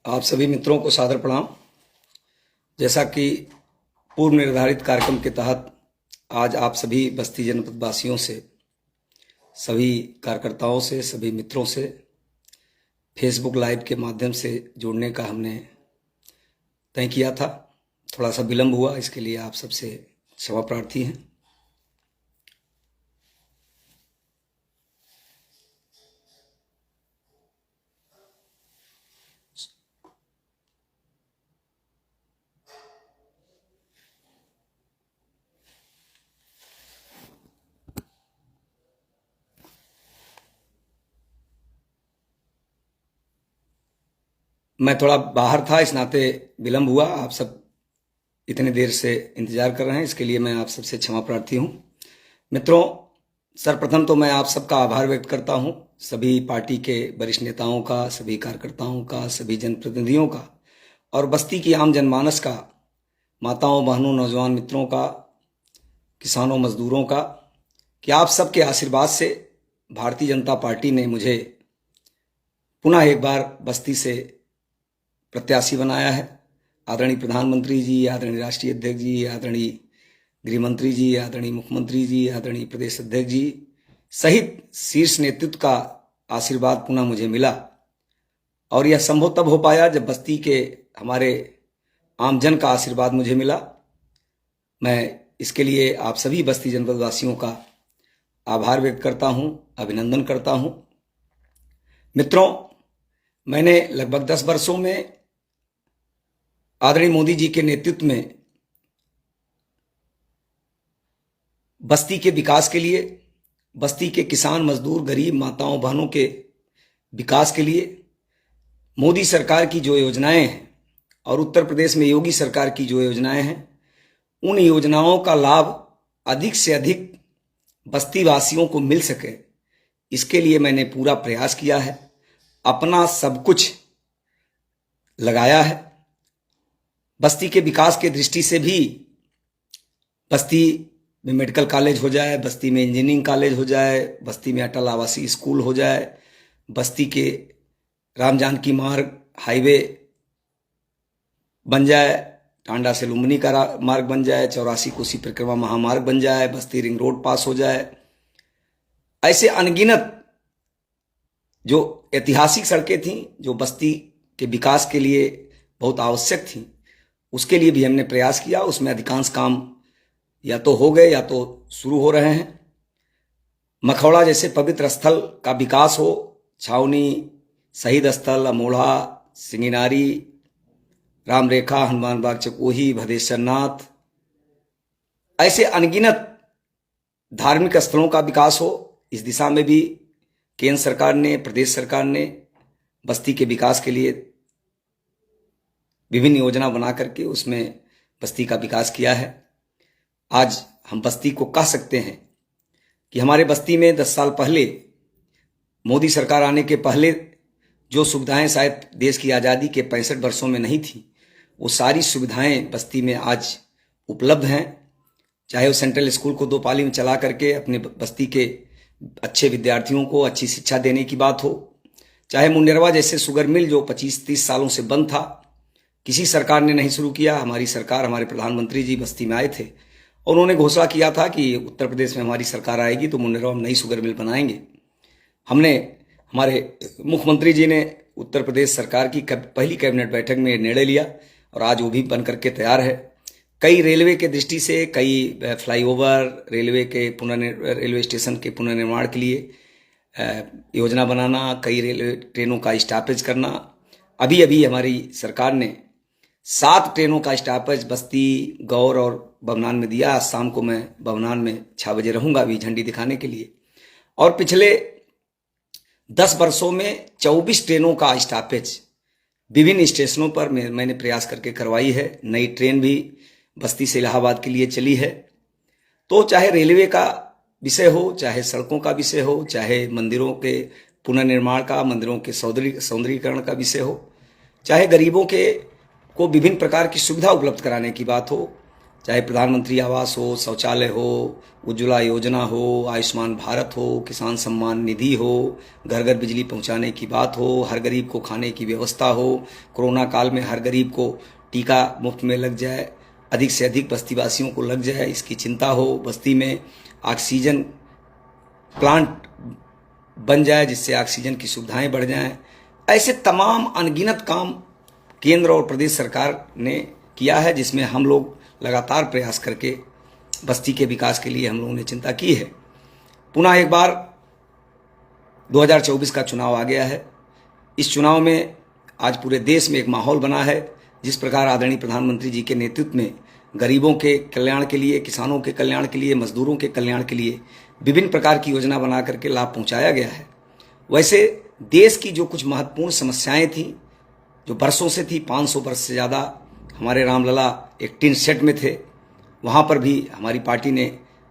आप सभी मित्रों को सादर प्रणाम। जैसा कि पूर्व निर्धारित कार्यक्रम के तहत आज आप सभी बस्ती जनपद वासियों से, सभी कार्यकर्ताओं से, सभी मित्रों से फेसबुक लाइव के माध्यम से जुड़ने का हमने तय किया था। थोड़ा सा विलंब हुआ, इसके लिए आप सबसे क्षमा प्रार्थी हैं। मैं थोड़ा बाहर था, इस नाते विलंब हुआ। आप सब इतने देर से इंतजार कर रहे हैं, इसके लिए मैं आप सबसे क्षमा प्रार्थी हूं। मित्रों, सर्वप्रथम तो मैं आप सबका आभार व्यक्त करता हूं, सभी पार्टी के वरिष्ठ नेताओं का, सभी कार्यकर्ताओं का, सभी जनप्रतिनिधियों का और बस्ती की आम जनमानस का, माताओं, बहनों, नौजवान मित्रों का, किसानों, मजदूरों का, कि आप सबके आशीर्वाद से भारतीय जनता पार्टी ने मुझे पुनः एक बार बस्ती से प्रत्याशी बनाया है। आदरणीय प्रधानमंत्री जी, आदरणीय राष्ट्रीय अध्यक्ष जी, आदरणीय गृह मंत्री जी, आदरणीय मुख्यमंत्री जी, आदरणीय प्रदेश अध्यक्ष जी सहित शीर्ष नेतृत्व का आशीर्वाद पुनः मुझे मिला। और यह संभव तब हो पाया जब बस्ती के हमारे आमजन का आशीर्वाद मुझे मिला। मैं इसके लिए आप सभी बस्ती जनपद वासियों का आभार व्यक्त करता हूं, अभिनंदन करता हूं। मित्रों, मैंने लगभग 10 वर्षों में आदरणीय मोदी जी के नेतृत्व में बस्ती के विकास के लिए, बस्ती के किसान, मजदूर, गरीब, माताओं, बहनों के विकास के लिए मोदी सरकार की जो योजनाएं हैं और उत्तर प्रदेश में योगी सरकार की जो योजनाएं हैं, उन योजनाओं का लाभ अधिक से अधिक बस्ती वासियों को मिल सके, इसके लिए मैंने पूरा प्रयास किया है, अपना सब कुछ लगाया है। बस्ती के विकास के दृष्टि से भी बस्ती में मेडिकल कॉलेज हो जाए, बस्ती में इंजीनियरिंग कॉलेज हो जाए, बस्ती में अटल आवासीय स्कूल हो जाए, बस्ती के राम जानकी मार्ग हाईवे बन जाए, टांडा से लुम्बिनी का मार्ग बन जाए, 84 कोसी परिक्रमा महामार्ग बन जाए, बस्ती रिंग रोड पास हो जाए। ऐसे अनगिनत जो ऐतिहासिक सड़कें थीं, जो बस्ती के विकास के लिए बहुत आवश्यक थीं, उसके लिए भी हमने प्रयास किया। उसमें अधिकांश काम या तो हो गए या तो शुरू हो रहे हैं। मखौड़ा जैसे पवित्र स्थल का विकास हो, छावनी, शहीद स्थल, अमोढ़ा, सिंगिनारी, राम रेखा, हनुमान बाग चकोही, भदेश्वर नाथ, ऐसे अनगिनत धार्मिक स्थलों का विकास हो, इस दिशा में भी केंद्र सरकार ने, प्रदेश सरकार ने बस्ती के विकास के लिए विभिन्न योजना बना करके उसमें बस्ती का विकास किया है। आज हम बस्ती को कह सकते हैं कि हमारे बस्ती में 10 साल पहले, मोदी सरकार आने के पहले जो सुविधाएं शायद देश की आज़ादी के 65 वर्षों में नहीं थी, वो सारी सुविधाएं बस्ती में आज उपलब्ध हैं। चाहे वो सेंट्रल स्कूल को 2 पाली में चला करके अपने बस्ती के अच्छे विद्यार्थियों को अच्छी शिक्षा देने की बात हो, चाहे मुंडेरवा जैसे शुगर मिल जो 25-30 सालों से बंद था, किसी सरकार ने नहीं शुरू किया। हमारी सरकार, हमारे प्रधानमंत्री जी बस्ती में आए थे और उन्होंने घोषणा किया था कि उत्तर प्रदेश में हमारी सरकार आएगी तो मुंडेरवा में नई शुगर मिल बनाएंगे। हमारे मुख्यमंत्री जी ने उत्तर प्रदेश सरकार की पहली कैबिनेट बैठक में निर्णय लिया और आज वो भी बन करके तैयार है। कई रेलवे के दृष्टि से, कई फ्लाईओवर, रेलवे स्टेशन के पुनर्निर्माण के लिए योजना बनाना, कई रेलवे ट्रेनों का स्टॉपेज करना। अभी अभी हमारी सरकार ने 7 ट्रेनों का स्टॉपेज बस्ती, गौर और बमनान में दिया। आज शाम को मैं बमनान में 6 बजे रहूंगा अभी झंडी दिखाने के लिए। और पिछले 10 वर्षों में 24 ट्रेनों का स्टॉपेज विभिन्न स्टेशनों पर मैंने प्रयास करके करवाई है। नई ट्रेन भी बस्ती से इलाहाबाद के लिए चली है। तो चाहे रेलवे का विषय हो, चाहे सड़कों का विषय हो, चाहे मंदिरों के पुनर्निर्माण का, मंदिरों के सौंदर्यीकरण का विषय हो, चाहे गरीबों को विभिन्न प्रकार की सुविधा उपलब्ध कराने की बात हो, चाहे प्रधानमंत्री आवास हो, शौचालय हो, उज्ज्वला योजना हो, आयुष्मान भारत हो, किसान सम्मान निधि हो, घर घर बिजली पहुंचाने की बात हो, हर गरीब को खाने की व्यवस्था हो, कोरोना काल में हर गरीब को टीका मुफ्त में लग जाए, अधिक से अधिक बस्तीवासियों को लग जाए, इसकी चिंता हो, बस्ती में ऑक्सीजन प्लांट बन जाए जिससे ऑक्सीजन की सुविधाएं बढ़ जाएं। ऐसे तमाम अनगिनत काम केंद्र और प्रदेश सरकार ने किया है, जिसमें हम लोग लगातार प्रयास करके बस्ती के विकास के लिए हम लोगों ने चिंता की है। पुनः एक बार 2024 का चुनाव आ गया है। इस चुनाव में आज पूरे देश में एक माहौल बना है। जिस प्रकार आदरणीय प्रधानमंत्री जी के नेतृत्व में गरीबों के कल्याण के लिए, किसानों के कल्याण के लिए, मजदूरों के कल्याण के लिए विभिन्न प्रकार की योजना बना करके लाभ पहुंचाया गया है, वैसे देश की जो कुछ महत्वपूर्ण समस्याएं थी, जो बरसों से थी, 500 वर्ष से ज़्यादा हमारे रामलला एक टिन सेट में थे, वहाँ पर भी हमारी पार्टी ने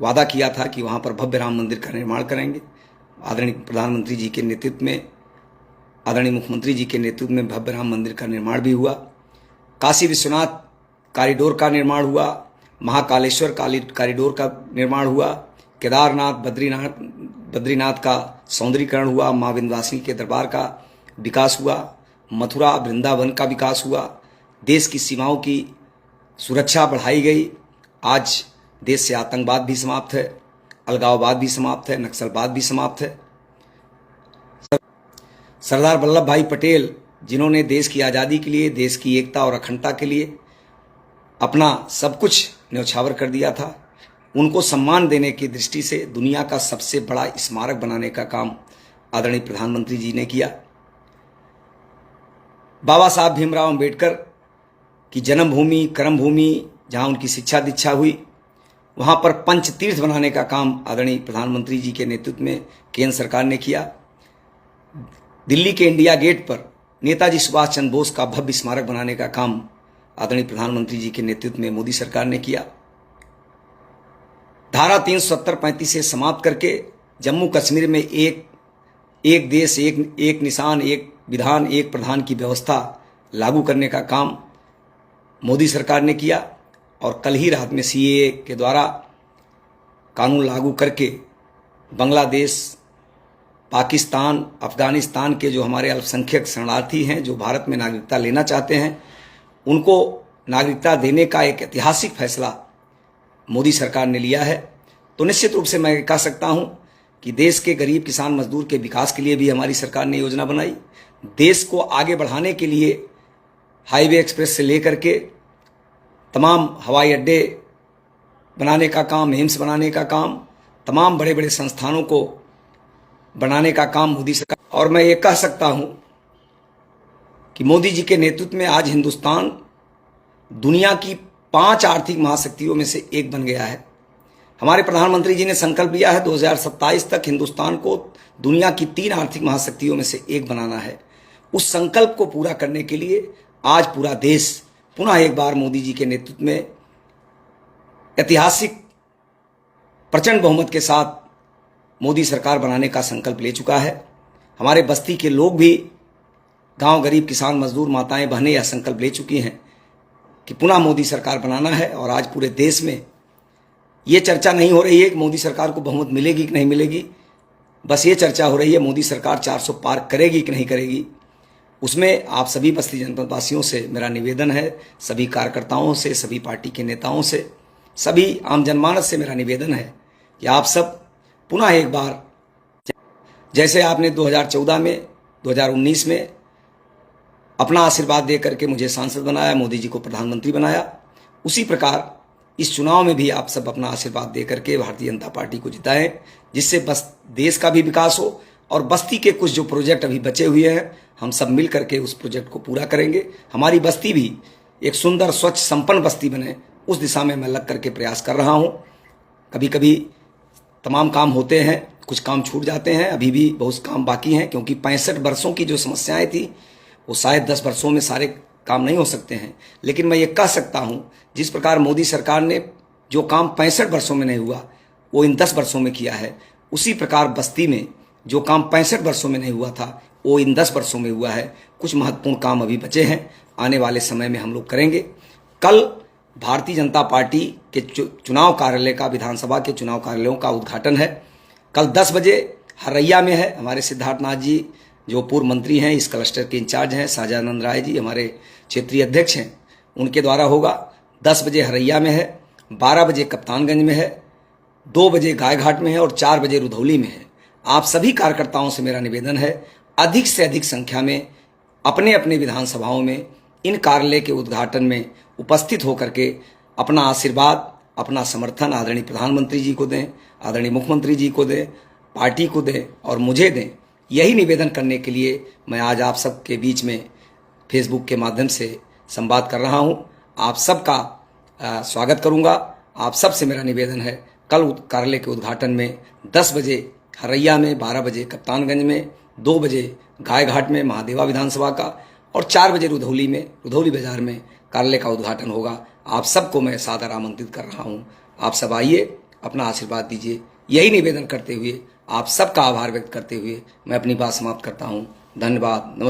वादा किया था कि वहाँ पर भव्य राम मंदिर का निर्माण करेंगे। आदरणीय प्रधानमंत्री जी के नेतृत्व में, आदरणीय मुख्यमंत्री जी के नेतृत्व में भव्य राम मंदिर का निर्माण भी हुआ। काशी विश्वनाथ कॉरिडोर का निर्माण हुआ, महाकालेश्वर कॉरिडोर का निर्माण हुआ, केदारनाथ बद्रीनाथ का सौंदर्यीकरण हुआ, माँ विंध्यवासिनी के दरबार का विकास हुआ, मथुरा वृंदावन का विकास हुआ, देश की सीमाओं की सुरक्षा बढ़ाई गई। आज देश से आतंकवाद भी समाप्त है, अलगाववाद भी समाप्त है, नक्सलवाद भी समाप्त है। सरदार वल्लभ भाई पटेल, जिन्होंने देश की आज़ादी के लिए, देश की एकता और अखंडता के लिए अपना सब कुछ न्यौछावर कर दिया था, उनको सम्मान देने की दृष्टि से दुनिया का सबसे बड़ा स्मारक बनाने का काम आदरणीय प्रधानमंत्री जी ने किया। बाबा साहब भीमराव अंबेडकर की जन्मभूमि, कर्मभूमि, जहां उनकी शिक्षा दीक्षा हुई, वहां पर पंचतीर्थ बनाने का काम आदरणीय प्रधानमंत्री जी के नेतृत्व में केंद्र सरकार ने किया। दिल्ली के इंडिया गेट पर नेताजी सुभाष चंद्र बोस का भव्य स्मारक बनाने का काम आदरणीय प्रधानमंत्री जी के नेतृत्व में मोदी सरकार ने किया। धारा 370-35 से समाप्त करके जम्मू कश्मीर में एक देश, एक निशान, एक विधान, एक प्रधान की व्यवस्था लागू करने का काम मोदी सरकार ने किया। और कल ही रात में सीएए के द्वारा कानून लागू करके बांग्लादेश, पाकिस्तान, अफगानिस्तान के जो हमारे अल्पसंख्यक शरणार्थी हैं, जो भारत में नागरिकता लेना चाहते हैं, उनको नागरिकता देने का एक ऐतिहासिक फैसला मोदी सरकार ने लिया है। तो निश्चित रूप से मैं कह सकता हूं कि देश के गरीब किसान मजदूर के विकास के लिए भी हमारी सरकार ने योजना बनाई। देश को आगे बढ़ाने के लिए हाईवे एक्सप्रेस से लेकर के तमाम हवाई अड्डे बनाने का काम, एम्स बनाने का काम, तमाम बड़े बड़े संस्थानों को बनाने का काम मोदी सरकार। और मैं ये कह सकता हूं कि मोदी जी के नेतृत्व में आज हिंदुस्तान दुनिया की 5 आर्थिक महाशक्तियों में से एक बन गया है। हमारे प्रधानमंत्री जी ने संकल्प लिया है 2027 तक हिंदुस्तान को दुनिया की 3 आर्थिक महाशक्तियों में से एक बनाना है। उस संकल्प को पूरा करने के लिए आज पूरा देश पुनः एक बार मोदी जी के नेतृत्व में ऐतिहासिक प्रचंड बहुमत के साथ मोदी सरकार बनाने का संकल्प ले चुका है। हमारे बस्ती के लोग भी, गांव गरीब किसान मजदूर माताएं बहनें यह संकल्प ले चुकी हैं कि पुनः मोदी सरकार बनाना है। और आज पूरे देश में ये चर्चा नहीं हो रही है कि मोदी सरकार को बहुमत मिलेगी कि नहीं मिलेगी, बस ये चर्चा हो रही है मोदी सरकार 400 पार करेगी कि नहीं करेगी। उसमें आप सभी बस्ती जनपद वासियों से मेरा निवेदन है, सभी कार्यकर्ताओं से, सभी पार्टी के नेताओं से, सभी आम जनमानस से मेरा निवेदन है कि आप सब पुनः एक बार, जैसे आपने 2014 में, 2019 में अपना आशीर्वाद दे करके मुझे सांसद बनाया, मोदी जी को प्रधानमंत्री बनाया, उसी प्रकार इस चुनाव में भी आप सब अपना आशीर्वाद दे करके भारतीय जनता पार्टी को जिताएं, जिससे बस देश का भी विकास हो और बस्ती के कुछ जो प्रोजेक्ट अभी बचे हुए हैं, हम सब मिल करके उस प्रोजेक्ट को पूरा करेंगे। हमारी बस्ती भी एक सुंदर, स्वच्छ, संपन्न बस्ती बने, उस दिशा में मैं लग करके प्रयास कर रहा हूँ। कभी कभी तमाम काम होते हैं, कुछ काम छूट जाते हैं, अभी भी बहुत काम बाकी हैं, क्योंकि 65 वर्षों की जो समस्याएं थी वो शायद 10 वर्षों में सारे काम नहीं हो सकते हैं। लेकिन मैं ये कह सकता हूँ, जिस प्रकार मोदी सरकार ने जो काम 65 वर्षों में नहीं हुआ वो इन 10 वर्षों में किया है, उसी प्रकार बस्ती में जो काम 65 वर्षों में नहीं हुआ था वो इन 10 वर्षों में हुआ है। कुछ महत्वपूर्ण काम अभी बचे हैं, आने वाले समय में हम लोग करेंगे। कल भारतीय जनता पार्टी के चुनाव कार्यालय का, विधानसभा के चुनाव कार्यालयों का उद्घाटन है। कल 10 बजे हरैया में है। हमारे सिद्धार्थनाथ जी जो पूर्व मंत्री हैं, इस क्लस्टर के इंचार्ज हैं, शाहजानंद राय जी हमारे क्षेत्रीय अध्यक्ष हैं, उनके द्वारा होगा। 10 बजे हरैया में है, 12 बजे कप्तानगंज में है, 2 बजे गायघाट में है और 4 बजे रुधौली में है। आप सभी कार्यकर्ताओं से मेरा निवेदन है, अधिक से अधिक संख्या में अपने अपने विधानसभाओं में इन कार्यालय के उद्घाटन में उपस्थित होकर के अपना आशीर्वाद, अपना समर्थन आदरणीय प्रधानमंत्री जी को दें, आदरणीय मुख्यमंत्री जी को दें, पार्टी को दें और मुझे दें। यही निवेदन करने के लिए मैं आज आप सबके बीच में फेसबुक के माध्यम से संवाद कर रहा हूं। आप सबका स्वागत करूंगा। आप सबसे मेरा निवेदन है, कल कार्यालय के उद्घाटन में 10 बजे हरैया में, 12 बजे कप्तानगंज में, 2 बजे गायघाट में महादेवा विधानसभा का और 4 बजे रुधौली में, रुधौली बाजार में कार्यालय का उद्घाटन होगा। आप सबको मैं सादर आमंत्रित कर रहा हूं। आप सब आइए, अपना आशीर्वाद दीजिए। यही निवेदन करते हुए, आप सबका आभार व्यक्त करते हुए मैं अपनी बात समाप्त करता हूं। धन्यवाद। नमस्कार।